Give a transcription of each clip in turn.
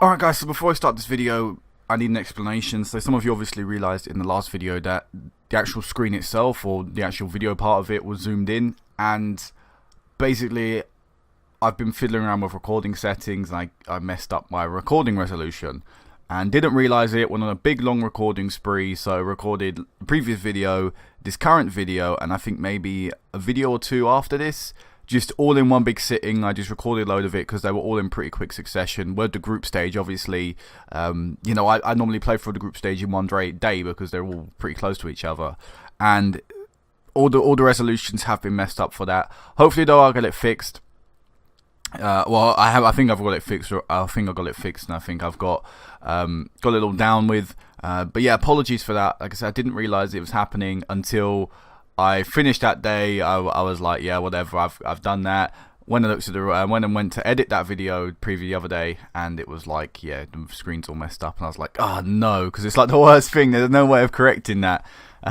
Alright guys, so before I start this video, I need an explanation. So some of you obviously realised in the last video that the actual screen itself, or the actual video part of it, was zoomed in, and basically I've been fiddling around with recording settings and I messed up my recording resolution and didn't realise it, went on a big long recording spree. So I recorded the previous video, this current video, and I think maybe a video or two after this, just all in one big sitting. I just recorded a load of it because they were all in pretty quick succession. With the group stage, obviously, you know, I normally play through the group stage in one day because they're all pretty close to each other, and all the resolutions have been messed up for that. Hopefully, though, I'll get it fixed. Well, I think I've got it fixed. I think I got it fixed, and I think I've got a little down with. But yeah, apologies for that. Like I said, I didn't realise it was happening until I finished that day. I was like, yeah, whatever. I've done that. When I looked at the went to edit that video preview the other day, and it was like, yeah, the screen's all messed up, and I was like, oh no, because it's like the worst thing. There's no way of correcting that.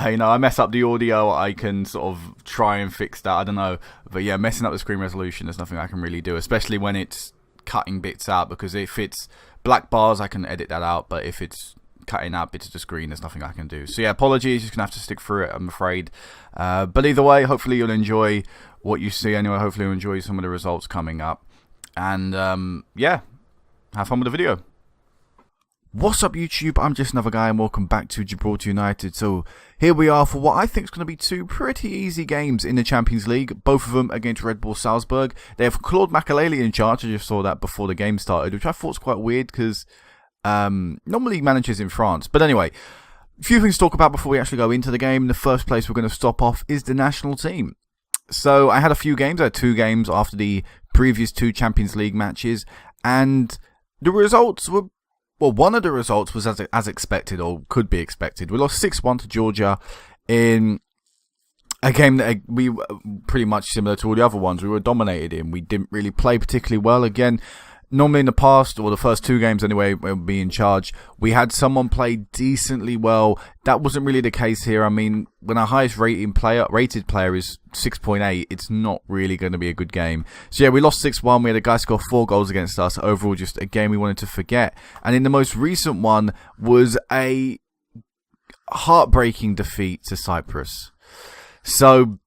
You know, I mess up the audio, I can sort of try and fix that. I don't know, but yeah, messing up the screen resolution, there's nothing I can really do, especially when it's cutting bits out. Because if it's black bars, I can edit that out, but if it's cutting out bits of the screen, there's nothing I can do. So yeah, apologies, just gonna have to stick through it, I'm afraid. But either way, hopefully you'll enjoy what you see anyway. Hopefully you'll enjoy some of the results coming up, and yeah, have fun with the video. What's up YouTube, I'm just another guy and welcome back to Gibraltar United. So here we are for what I think is going to be two pretty easy games in the Champions League, both of them against Red Bull Salzburg. They have Claude Makélélé in charge. I just saw that before the game started, which I thought was quite weird because normally managers in France. But anyway, a few things to talk about before we actually go into the game. The first place we're going to stop off is the national team. So I had a few games. I had 2 games after the previous 2 Champions League matches, and the results were, well, one of the results was as expected, or could be expected. We lost 6-1 to Georgia in a game that we were pretty much similar to all the other ones we were dominated in. We didn't really play particularly well. Again, normally in the past, or the first 2 games anyway, when we'd be in charge, we had someone play decently well. That wasn't really the case here. I mean, when our highest rated player is 6.8, it's not really going to be a good game. So yeah, we lost 6-1. We had a guy score 4 goals against us. Overall, just a game we wanted to forget. And in the most recent one was a heartbreaking defeat to Cyprus. So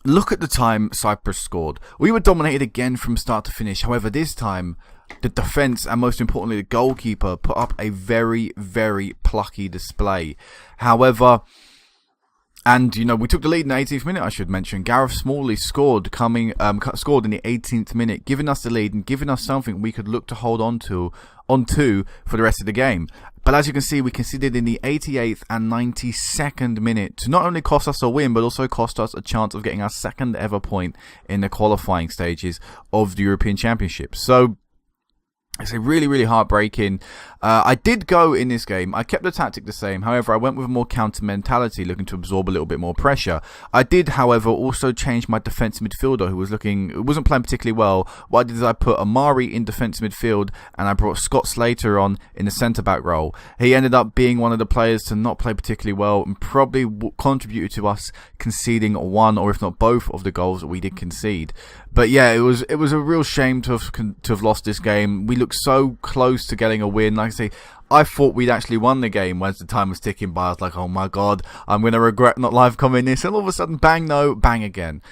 look at the time Cyprus scored. We were dominated again from start to finish. However, this time, the defence and most importantly the goalkeeper put up a very, very plucky display. However, and you know, we took the lead in the 18th minute, I should mention. Gareth Smalley scored scored in the 18th minute, giving us the lead and giving us something we could look to hold on to for the rest of the game. But as you can see, we conceded in the 88th and 92nd minute to not only cost us a win, but also cost us a chance of getting our 2nd ever point in the qualifying stages of the European Championship. So it's a really, really heartbreaking. I did go in this game. I kept the tactic the same. However, I went with a more counter mentality, looking to absorb a little bit more pressure. I did, however, also change my defensive midfielder, who wasn't playing particularly well. What I did is I put Amari in defensive midfield, and I brought Scott Slater on in the centre-back role. He ended up being one of the players to not play particularly well, and probably contributed to us conceding one, or if not both, of the goals that we did concede. But yeah, it was a real shame to have lost this game. We looked so close to getting a win. Like I say, I thought we'd actually won the game as the time was ticking by. I was like, oh my god, I'm going to regret not live commenting this. And all of a sudden, bang, no, bang again.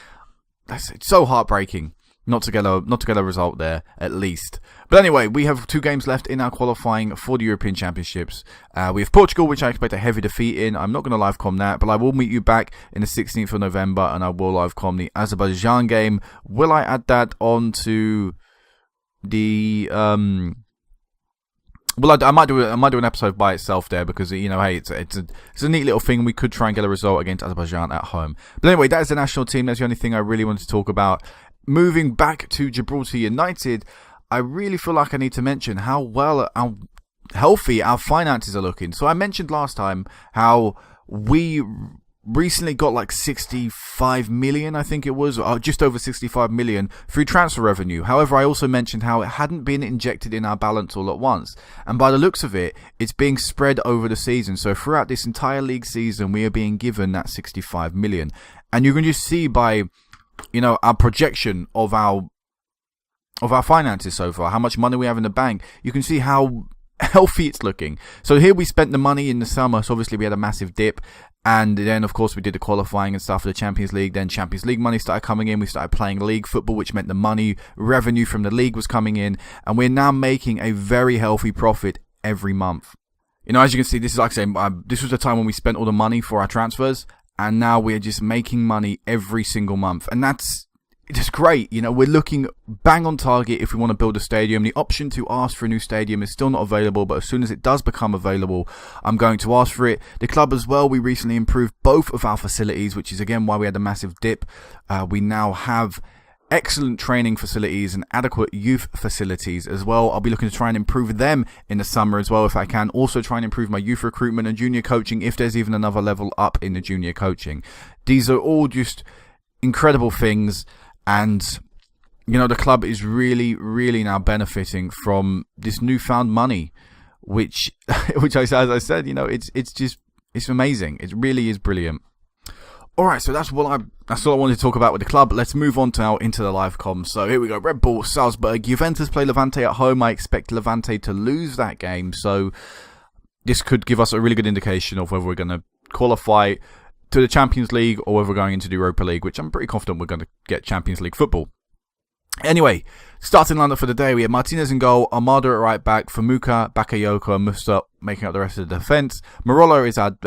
It's so heartbreaking not to get a result there, at least. But anyway, we have 2 games left in our qualifying for the European Championships. We have Portugal, which I expect a heavy defeat in. I'm not going to live com that, but I will meet you back in the 16th of November, and I will live com the Azerbaijan game. Will I add that on to the well, I might do an episode by itself there, because, you know, hey, it's a neat little thing. We could try and get a result against Azerbaijan at home. But anyway, that is the national team. That's the only thing I really wanted to talk about. Moving back to Gibraltar United, I really feel like I need to mention how healthy our finances are looking. So I mentioned last time how we recently got like 65 million, I think it was, or just over 65 million through transfer revenue. However, I also mentioned how it hadn't been injected in our balance all at once. And by the looks of it, it's being spread over the season. So throughout this entire league season, we are being given that 65 million. And you can just see by, you know, our projection of our of our finances so far, how much money we have in the bank, you can see how healthy it's looking. So here we spent the money in the summer, so obviously we had a massive dip, and then of course we did the qualifying and stuff for the Champions League. Then Champions League money started coming in, we started playing league football, which meant the money revenue from the league was coming in, and we're now making a very healthy profit every month. You know, as you can see, this is like I say, this was the time when we spent all the money for our transfers, and now we're just making money every single month, and that's just great. You know, we're looking bang on target if we want to build a stadium. The option to ask for a new stadium is still not available, but as soon as it does become available, I'm going to ask for it. The club as well, we recently improved both of our facilities, which is again why we had a massive dip. We now have excellent training facilities and adequate youth facilities as well. I'll be looking to try and improve them in the summer as well if I can. Also try and improve my youth recruitment and junior coaching if there's even another level up in the junior coaching. These are all just incredible things. And, you know, the club is really, really now benefiting from this newfound money, which as I said, you know, it's amazing. It really is brilliant. All right, so that's all I wanted to talk about with the club. Let's move on into the live comms. So here we go. Red Bull Salzburg. Juventus play Levante at home. I expect Levante to lose that game. So this could give us a really good indication of whether we're going to qualify to the Champions League or whether we're going into the Europa League, which I'm pretty confident we're going to get Champions League football. Anyway, starting lineup for the day, we have Martinez in goal, Armada at right back, Famuka, Bakayoko and Musta making up the rest of the defence. Marolo is our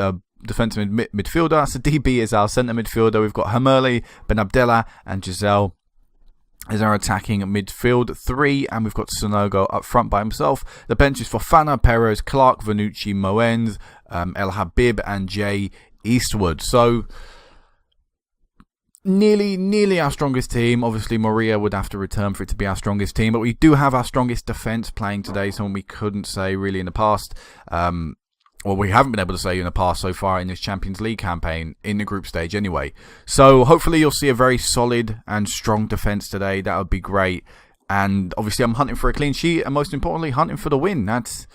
defensive midfielder. Sidibe is our centre midfielder. We've got Hamerli, Ben Abdallah and Giselle is our attacking midfield three, and we've got Sonogo up front by himself. The bench is Fofana, Perez, Clark, Vanucci, Moenz, El Habib and Jay Eastwood. So nearly our strongest team. Obviously Moria would have to return for it to be our strongest team, but we do have our strongest defence playing today, someone we couldn't say really in the past. Well, we haven't been able to say in the past so far in this Champions League campaign, in the group stage anyway. So hopefully you'll see a very solid and strong defence today. That would be great. And obviously I'm hunting for a clean sheet, and most importantly hunting for the win. That's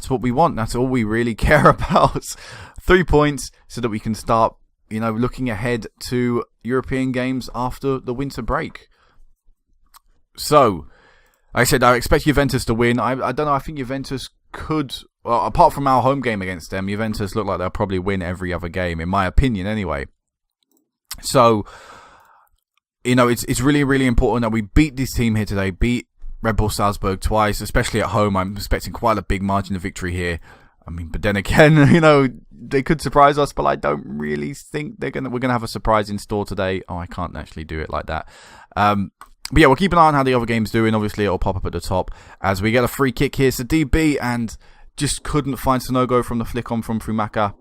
what we want. That's all we really care about. 3 points so that we can start, you know, looking ahead to European games after the winter break. So, like I said, I expect Juventus to win. I don't know. I think Juventus could, well, apart from our home game against them, Juventus look like they'll probably win every other game, in my opinion anyway. So, you know, it's really, really important that we beat this team here today, beat Red Bull Salzburg twice, especially at home. I'm expecting quite a big margin of victory here. I mean, but then again, you know, they could surprise us, but I don't really think we're gonna have a surprise in store today. Oh, I can't actually do it like that. But yeah, we'll keep an eye on how the other game's doing. Obviously, it'll pop up at the top as we get a free kick here. So DB and just couldn't find Sonogo from the flick on from Fumaka.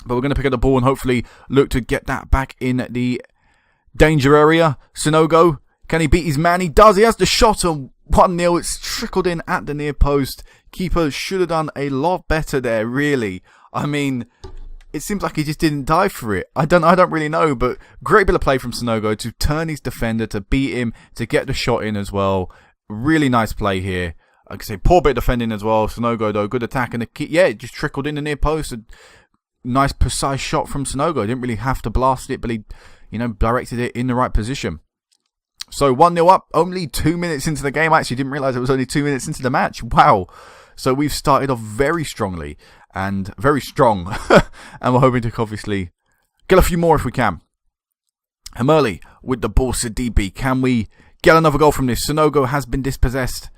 But we're going to pick up the ball and hopefully look to get that back in the danger area. Sonogo, can he beat his man? He does. He has the shot on 1-0. It's trickled in at the near post. Keeper should have done a lot better there, really. I mean, it seems like he just didn't dive for it. I don't really know, but great bit of play from Sonogo to turn his defender, to beat him, to get the shot in as well. Really nice play here. Like I say, poor bit of defending as well. Sonogo, though, good attack. And it just trickled in the near post. A nice, precise shot from Sonogo. Didn't really have to blast it, but he, you know, directed it in the right position. So 1-0 up, only 2 minutes into the game. I actually didn't realise it was only 2 minutes into the match. Wow. So we've started off very strongly and very strong. And we're hoping to obviously get a few more if we can. Hamerli with the ball, Sidibe. Can we get another goal from this? Sonogo has been dispossessed.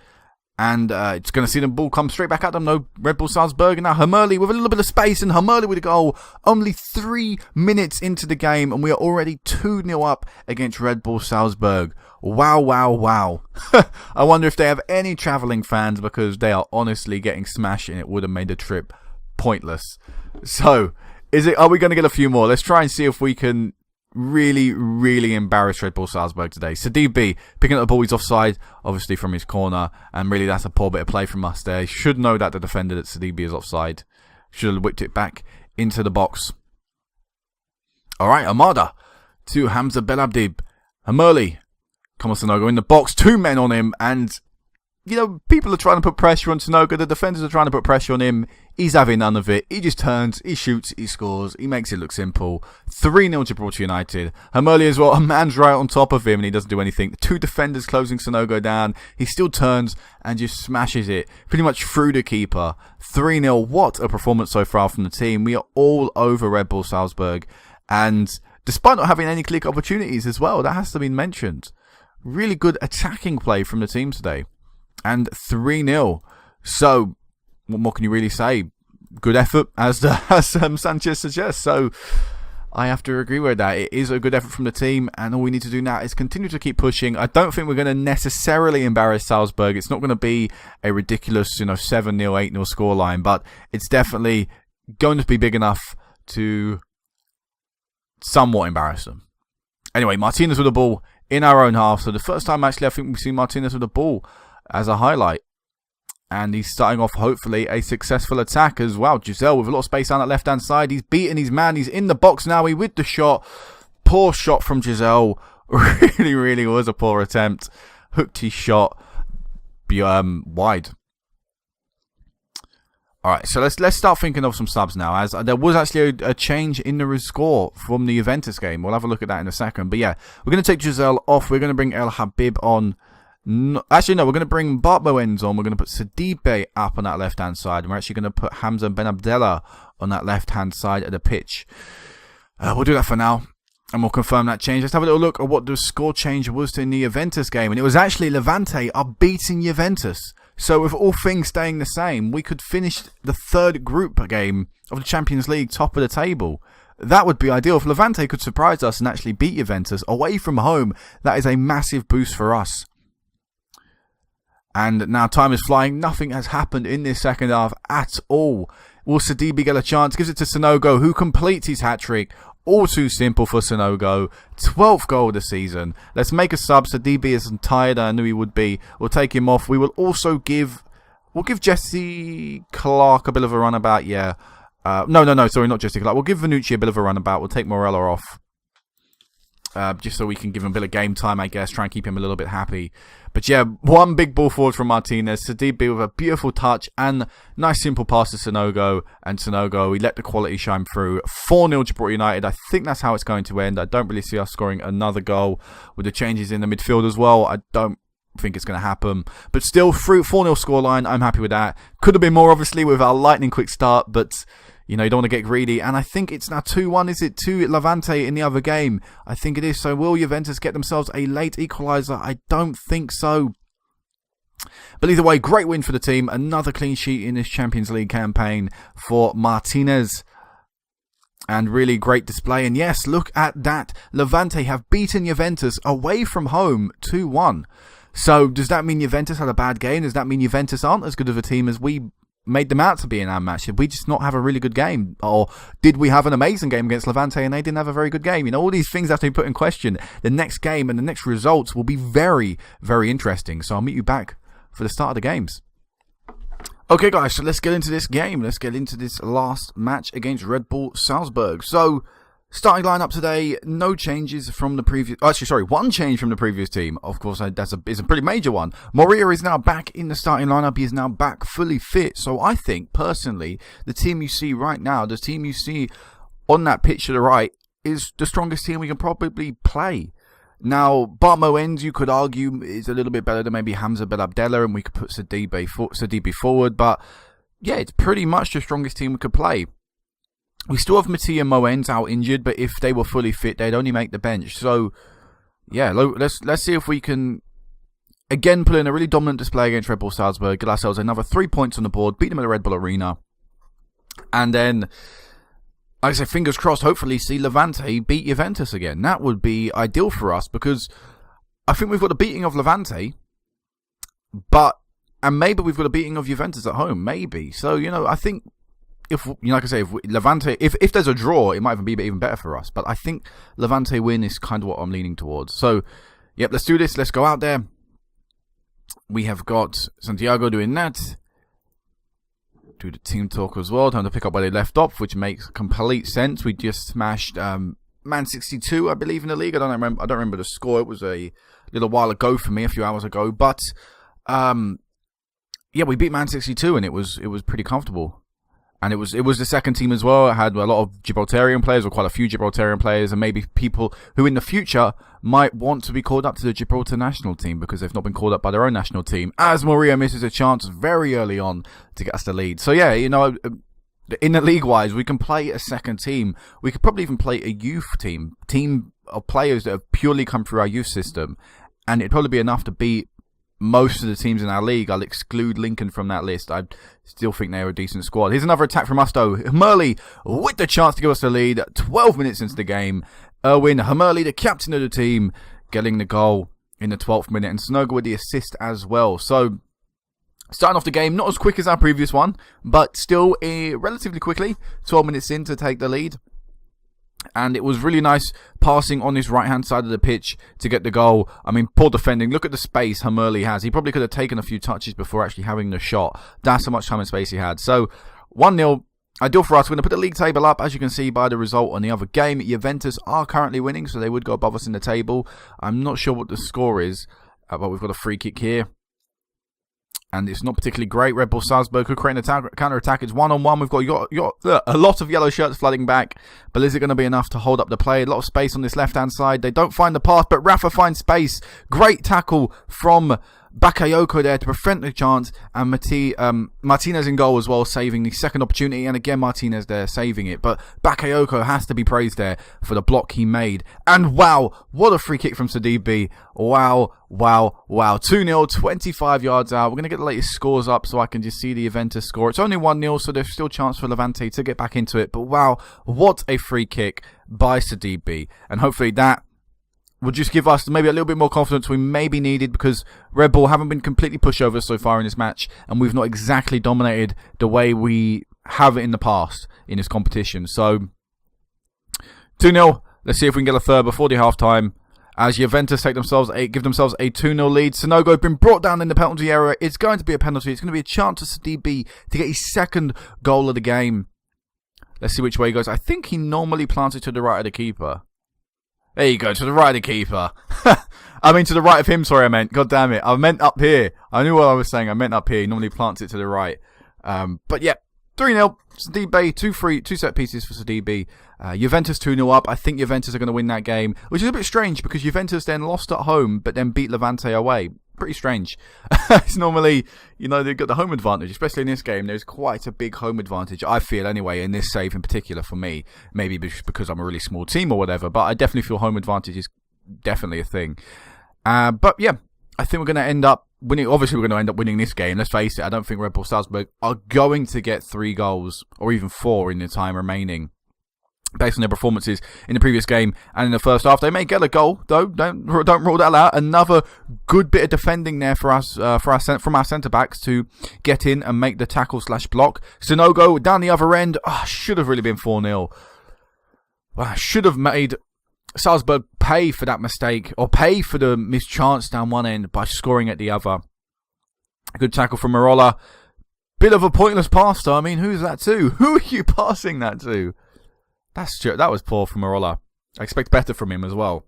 And it's going to see the ball come straight back at them. No, Red Bull Salzburg. And now Hamerli with a little bit of space. And Hamerli with a goal. Only 3 minutes into the game. And we are already 2-0 up against Red Bull Salzburg. Wow, wow, wow. I wonder if they have any travelling fans, because they are honestly getting smashed and it would have made the trip pointless. So, are we going to get a few more? Let's try and see if we can really, really embarrass Red Bull Salzburg today. Sidibe picking up the ball, he's offside, obviously from his corner, and really that's a poor bit of play from us there. Should know that the defender that Sidibe is offside. Should have whipped it back into the box. Alright, Armada to Hamza Belabdib. Hamerli. Come on, Sonogo in the box. 2 men on him, and people are trying to put pressure on Sanogo. The defenders are trying to put pressure on him. He's having none of it. He just turns, he shoots, he scores. He makes it look simple. 3-0 Gibraltar United. Hermoli as well. A man's right on top of him and he doesn't do anything. The two defenders closing Sanogo down. He still turns and just smashes it pretty much through the keeper. 3-0. What a performance so far from the team. We are all over Red Bull Salzburg. And despite not having any click opportunities as well, that has to be mentioned. Really good attacking play from the team today. And 3-0. So, what more can you really say? Good effort, as Sanchez suggests. So, I have to agree with that. It is a good effort from the team, and all we need to do now is continue to keep pushing. I don't think we're going to necessarily embarrass Salzburg. It's not going to be a ridiculous, 7-0, 8-0 scoreline, but it's definitely going to be big enough to somewhat embarrass them. Anyway, Martinez with the ball in our own half. So, the first time, actually, I think we've seen Martinez with the ball as a highlight. And he's starting off, hopefully, a successful attack as well. Giselle with a lot of space down that left-hand side. He's beaten his man. He's in the box now. He with the shot. Poor shot from Giselle. Really, really was a poor attempt. Hooked his shot wide. Alright, so let's start thinking of some subs now. As there was actually a change in the score from the Juventus game. We'll have a look at that in a second. But yeah, we're going to take Giselle off. We're going to bring El Habib on. No, actually, no, we're going to bring Bart Moens on. We're going to put Sidibe up on that left-hand side. And we're actually going to put Hamza Benabdella on that left-hand side of the pitch. We'll do that for now. And we'll confirm that change. Let's have a little look at what the score change was in the Juventus game. And it was actually Levante are beating Juventus. So with all things staying the same, we could finish the third group game of the Champions League top of the table. That would be ideal. If Levante could surprise us and actually beat Juventus away from home, that is a massive boost for us. And now time is flying. Nothing has happened in this second half at all. Will Sidibe get a chance? Gives it to Sanogo, who completes his hat-trick. All too simple for Sanogo. 12th goal of the season. Let's make a sub. Sidibe is tired. I knew he would be. We'll take him off. We will also give... We'll give Jesse Clark a bit of a runabout. Yeah. No. Sorry, not Jesse Clark. We'll give Vanucci a bit of a runabout. We'll take Morella off. Just so we can give him a bit of game time, I guess. Try and keep him a little bit happy. But yeah, one big ball forward from Martinez. Sidibe with a beautiful touch and nice simple pass to Sanogo. And Sanogo, we let the quality shine through. 4-0 Gibraltar United. I think that's how it's going to end. I don't really see us scoring another goal with the changes in the midfield as well. I don't think it's going to happen. But still, 4-0 scoreline. I'm happy with that. Could have been more, obviously, with our lightning quick start. But... you don't want to get greedy. And I think it's now 2-1. Is it to Levante in the other game? I think it is. So will Juventus get themselves a late equaliser? I don't think so. But either way, great win for the team. Another clean sheet in this Champions League campaign for Martinez. And really great display. And yes, look at that. Levante have beaten Juventus away from home 2-1. So does that mean Juventus had a bad game? Does that mean Juventus aren't as good of a team as we made them out to be in our match? Did we just not have a really good game? Or did we have an amazing game against Levante and they didn't have a very good game? All these things have to be put in question. The next game and the next results will be very, very interesting. So I'll meet you back for the start of the games. Okay, guys, so let's get into this game. Let's get into this last match against Red Bull Salzburg. So, starting lineup today, no changes from the previous... actually, sorry, one change from the previous team. Of course, it's a pretty major one. Moria is now back in the starting lineup. He is now back fully fit. So I think, personally, the team you see right now, the team you see on that pitch to the right, is the strongest team we can probably play. Now, Bart Moens, you could argue, is a little bit better than maybe Hamza Benabdella, and we could put Sidibe forward. But, yeah, it's pretty much the strongest team we could play. We still have Mattia and Moens out injured, but if they were fully fit, they'd only make the bench. So, yeah, let's see if we can, again, put in a really dominant display against Red Bull Salzburg, get ourselves another 3 points on the board, beat them at the Red Bull Arena, and then, like I say, fingers crossed, hopefully see Levante beat Juventus again. That would be ideal for us, because I think we've got a beating of Levante, and maybe we've got a beating of Juventus at home, maybe. So, I think... if, like I say, if Levante, if there's a draw, it might even be even better for us. But I think Levante win is kind of what I'm leaning towards. So, yep, let's do this. Let's go out there. We have got Santiago doing that. Do the team talk as well. Time to pick up where they left off, which makes complete sense. We just smashed Man 62, I believe, in the league. I don't remember the score. It was a little while ago for me, a few hours ago. But yeah, we beat Man 62, and it was pretty comfortable. And it was the second team as well. It had a lot of Gibraltarian players, or quite a few Gibraltarian players, and maybe people who in the future might want to be called up to the Gibraltar national team because they've not been called up by their own national team. As Maria misses a chance very early on to get us the lead. So yeah, in the league-wise, we can play a second team. We could probably even play a youth team of players that have purely come through our youth system, and it'd probably be enough to beat most of the teams in our league. I'll exclude Lincoln from that list. I still think they're a decent squad. Here's another attack from us, though. Hurley with the chance to give us the lead. 12 minutes into the game. Erwin Hurley, the captain of the team, getting the goal in the 12th minute. And Snoggle with the assist as well. So, starting off the game, not as quick as our previous one, but still relatively quickly. 12 minutes in to take the lead. And it was really nice passing on his right-hand side of the pitch to get the goal. I mean, poor defending. Look at the space Hurley has. He probably could have taken a few touches before actually having the shot. That's how much time and space he had. So, 1-0. Ideal for us. We're going to put the league table up, as you can see by the result on the other game. Juventus are currently winning, so they would go above us in the table. I'm not sure what the score is, but we've got a free kick here. And it's not particularly great. Red Bull Salzburg could create a counter-attack. It's 1-on-1. We've got a lot of yellow shirts flooding back. But is it going to be enough to hold up the play? A lot of space on this left-hand side. They don't find the pass, but Rafa finds space. Great tackle from Bakayoko there to prevent the chance. And Martinez in goal as well, saving the second opportunity. And again, Martinez there saving it. But Bakayoko has to be praised there for the block he made. And wow, what a free kick from Sidibe. Wow. 2-0, 25 yards out. We're going to get the latest scores up so I can just see the Juventus score. It's only 1-0, so there's still chance for Levante to get back into it. But wow, what a free kick by Sidibe. And hopefully that will just give us maybe a little bit more confidence we maybe needed, because Red Bull haven't been completely pushovers so far in this match, and we've not exactly dominated the way we have in the past in this competition. So 2-0. Let's see if we can get a third before the half-time. As Juventus give themselves a 2-0 lead. Sonogo been brought down in the penalty area. It's going to be a penalty. It's going to be a chance for Sidibe to get his second goal of the game. Let's see which way he goes. I think he normally plants it to the right of the keeper. There you go, to the right of the keeper. I mean, to the right of him, sorry, I meant. God damn it. I meant up here. I knew what I was saying. I meant up here. He normally plants it to the right. But yeah, 3-0. Sidibe, two set pieces for Sidibe. Juventus 2-0 up. I think Juventus are going to win that game, which is a bit strange because Juventus then lost at home, but then beat Levante away. Pretty strange. It's normally, they've got the home advantage, especially in this game. There's quite a big home advantage, I feel anyway, in this save in particular for me. Maybe because I'm a really small team or whatever, but I definitely feel home advantage is definitely a thing. But yeah, I think we're going to end up winning. Obviously, we're going to end up winning this game. Let's face it, I don't think Red Bull Salzburg are going to get 3 goals or even 4 in the time remaining, based on their performances in the previous game and in the first half. They may get a goal, though. Don't rule that out. Another good bit of defending there for us, from our centre-backs to get in and make the tackle/block. Sonogo down the other end. Should have really been 4-0. Well, should have made Salzburg pay for that mistake, or pay for the missed chance down one end by scoring at the other. A good tackle from Marola. Bit of a pointless pass, though. I mean, who's that to? Who are you passing that to? That was poor from Marola. I expect better from him as well.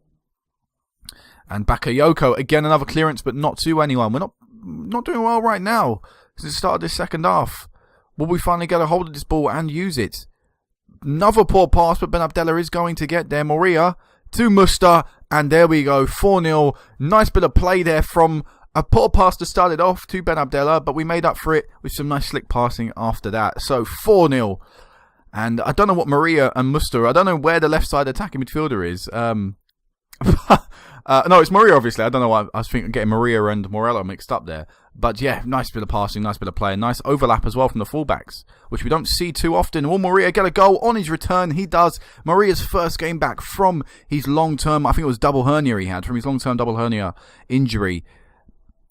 And Bakayoko, again another clearance, but not to anyone. We're not doing well right now since the start of this second half. Will we finally get a hold of this ball and use it? Another poor pass, but Ben Abdallah is going to get there. Moria to Musta, and there we go, 4-0. Nice bit of play there from a poor pass to start it off to Ben Abdallah, but we made up for it with some nice slick passing after that. So 4-0. And I don't know what Maria and Musta, I don't know where the left side attacking midfielder is. No, it's Maria, obviously. I don't know why I was getting Maria and Morello mixed up there. But yeah, nice bit of passing, nice bit of play, nice overlap as well from the fullbacks, which we don't see too often. Will Maria get a goal on his return? He does. Maria's first game back from his long-term, I think it was double hernia he had, from his long-term double hernia injury.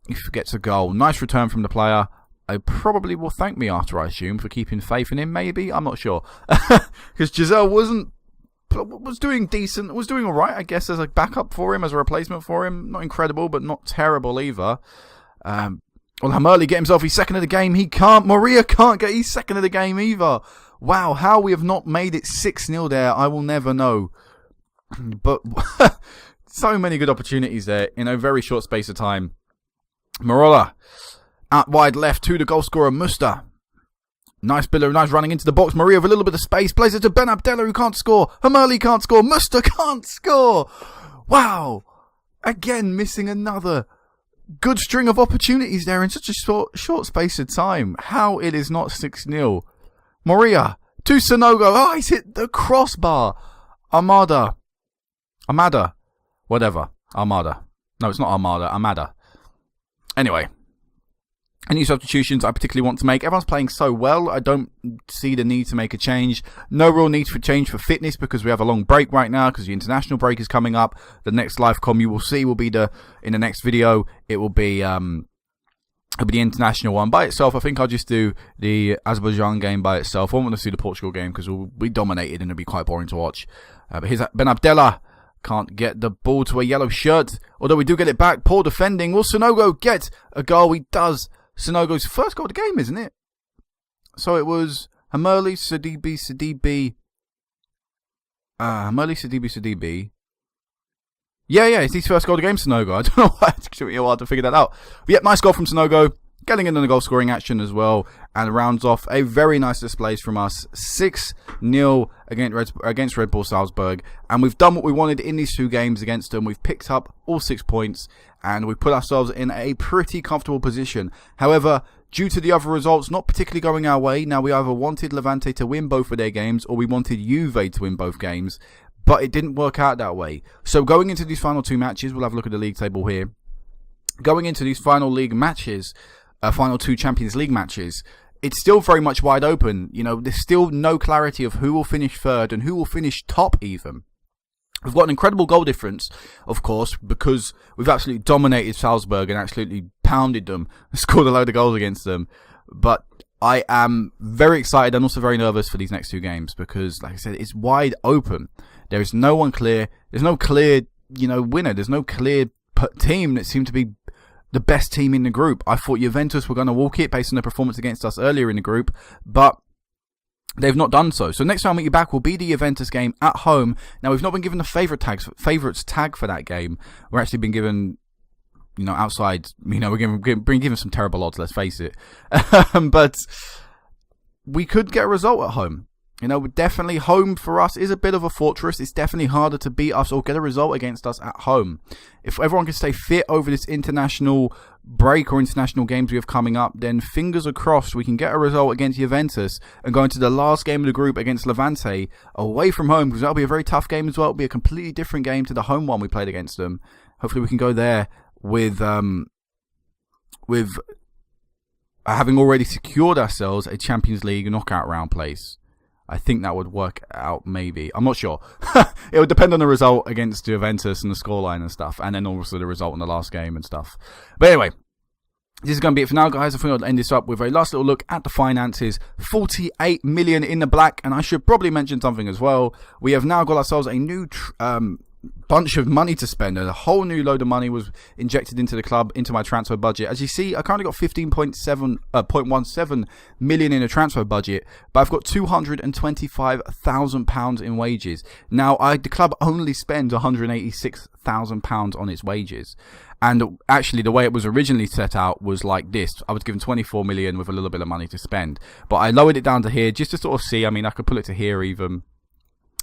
He gets a goal. Nice return from the player. I probably will thank me after, I assume, for keeping faith in him, maybe. I'm not sure. Because Giselle was doing decent, was doing alright, I guess, as a backup for him, as a replacement for him. Not incredible, but not terrible either. Will Hurley get himself his second of the game? He can't. Maria can't get his second of the game either. Wow, how we have not made it 6-0 there, I will never know. But so many good opportunities there in a very short space of time. Marola. Out wide left to the goal scorer, Musta. Nice Biller, nice running into the box. Maria with a little bit of space. Plays it to Ben Abdella, who can't score. Hamerli can't score. Musta can't score. Wow. Again, missing another good string of opportunities there in such a short space of time. How it is not 6-0. Maria to Sonogo. Oh, he's hit the crossbar. Armada. Whatever. Armada. No, it's not Armada. Armada. Anyway. Any substitutions I particularly want to make? Everyone's playing so well, I don't see the need to make a change. No real need for change for fitness because we have a long break right now because the international break is coming up. The next live comm you will see will be in the next video. It will be the international one by itself. I think I'll just do the Azerbaijan game by itself. I won't want to see the Portugal game because we'll be dominated and it'll be quite boring to watch. But here's Ben Abdella. Can't get the ball to a yellow shirt. Although we do get it back. Poor defending. Will Sonogo get a goal? He does. Sonogo's first goal of the game, isn't it? So it was Hamerli, Sidibe. Hamerli, Sidibe. Yeah, it's his first goal of the game, Sonogo. I don't know why it took me a while to figure that out. But yeah, nice goal from Sonogo. Getting into the goal scoring action as well. And rounds off a very nice display from us. 6-0 against Red Bull Salzburg. And we've done what we wanted in these 2 games against them. We've picked up all 6 points. And we put ourselves in a pretty comfortable position. However, due to the other results not particularly going our way, now we either wanted Levante to win both of their games or we wanted Juve to win both games. But it didn't work out that way. So going into these final 2 matches, we'll have a look at the league table here. Going into these final league matches, final 2 Champions League matches, it's still very much wide open. You know, there's still no clarity of who will finish third and who will finish top even. We've got an incredible goal difference, of course, because we've absolutely dominated Salzburg and absolutely pounded them, scored a load of goals against them. But I am very excited and also very nervous for these next 2 games because, like I said, it's wide open. There is no one clear. There's no clear, winner. There's no clear team that seemed to be the best team in the group. I thought Juventus were going to walk it based on their performance against us earlier in the group, but they've not done so. So next time we get back will be the Juventus game at home. Now, we've not been given the favourites tag for that game. We're actually been given, outside, we're being given some terrible odds, let's face it. But we could get a result at home. Definitely home for us is a bit of a fortress. It's definitely harder to beat us or get a result against us at home. If everyone can stay fit over this international break or international games we have coming up, then fingers are crossed we can get a result against Juventus and go into the last game of the group against Levante away from home, because that'll be a very tough game as well. It'll be a completely different game to the home one we played against them. Hopefully we can go there with having already secured ourselves a Champions League knockout round place. I think that would work out, maybe. I'm not sure. It would depend on the result against Juventus and the scoreline and stuff, and then also the result in the last game and stuff. But anyway, this is going to be it for now, guys. I think I'll end this up with a last little look at the finances. 48 million in the black, and I should probably mention something as well. We have now got ourselves a new bunch of money to spend. A whole new load of money was injected into the club, into my transfer budget. As you see, I currently got 15.17 million in a transfer budget, but I've got £225,000 in wages. Now, the club only spends £186,000 on its wages. And actually, the way it was originally set out was like this. I was given 24 million with a little bit of money to spend. But I lowered it down to here just to sort of see. I mean, I could pull it to here even,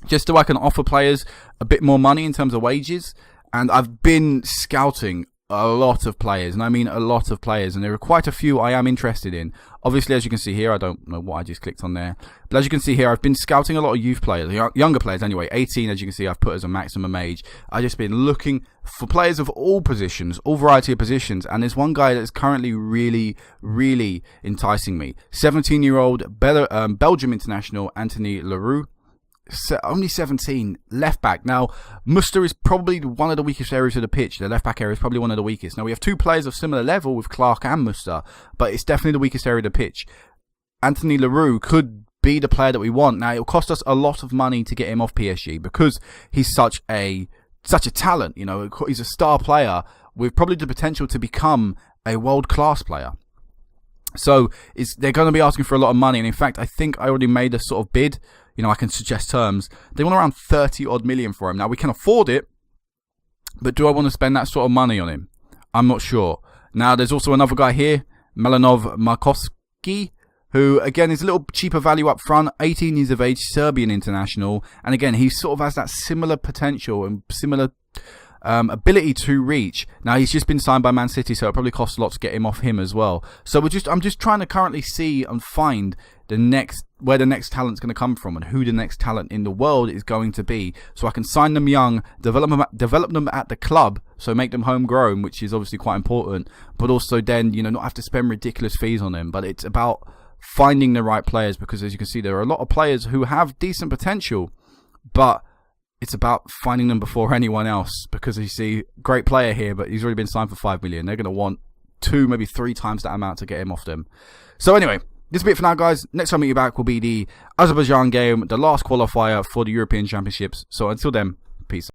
just so I can offer players a bit more money in terms of wages. And I've been scouting a lot of players, and I mean a lot of players, and there are quite a few I am interested in. Obviously, as you can see here, I don't know what I just clicked on there, but as you can see here, I've been scouting a lot of youth players, younger players anyway. 18, as you can see, I've put as a maximum age. I've just been looking for players of all positions, all variety of positions, and there's one guy that's currently really, really enticing me. 17-year-old Belgium international Anthony Leroux. Only 17, left back. Now, Muster is probably one of the weakest areas of the pitch. The left back area is probably one of the weakest. Now, we have 2 players of similar level with Clark and Muster, but it's definitely the weakest area of the pitch. Anthony Leroux could be the player that we want. Now, it'll cost us a lot of money to get him off PSG because he's such a talent. He's a star player with probably the potential to become a world-class player. So they're going to be asking for a lot of money, and in fact, I think I already made a sort of bid. I can suggest terms. They want around 30 odd million for him. Now, we can afford it, but do I want to spend that sort of money on him? I'm not sure. Now, there's also another guy here, Milanov Markovski, who again is a little cheaper value up front, 18 years of age, Serbian international, and again he sort of has that similar potential and similar ability to reach. Now he's just been signed by Man City, so it probably costs a lot to get him off him as well. So I'm just trying to currently see and find where the next talent's going to come from and who the next talent in the world is going to be, so I can sign them young, develop them at the club, so make them homegrown, which is obviously quite important, but also then not have to spend ridiculous fees on them. But it's about finding the right players, because as you can see, there are a lot of players who have decent potential, but it's about finding them before anyone else, because you see, great player here, but he's already been signed for 5 million. They're going to want 2, maybe 3 times that amount to get him off them. So anyway, this is a bit for now, guys. Next time I meet you back will be the Azerbaijan game, the last qualifier for the European Championships. So until then,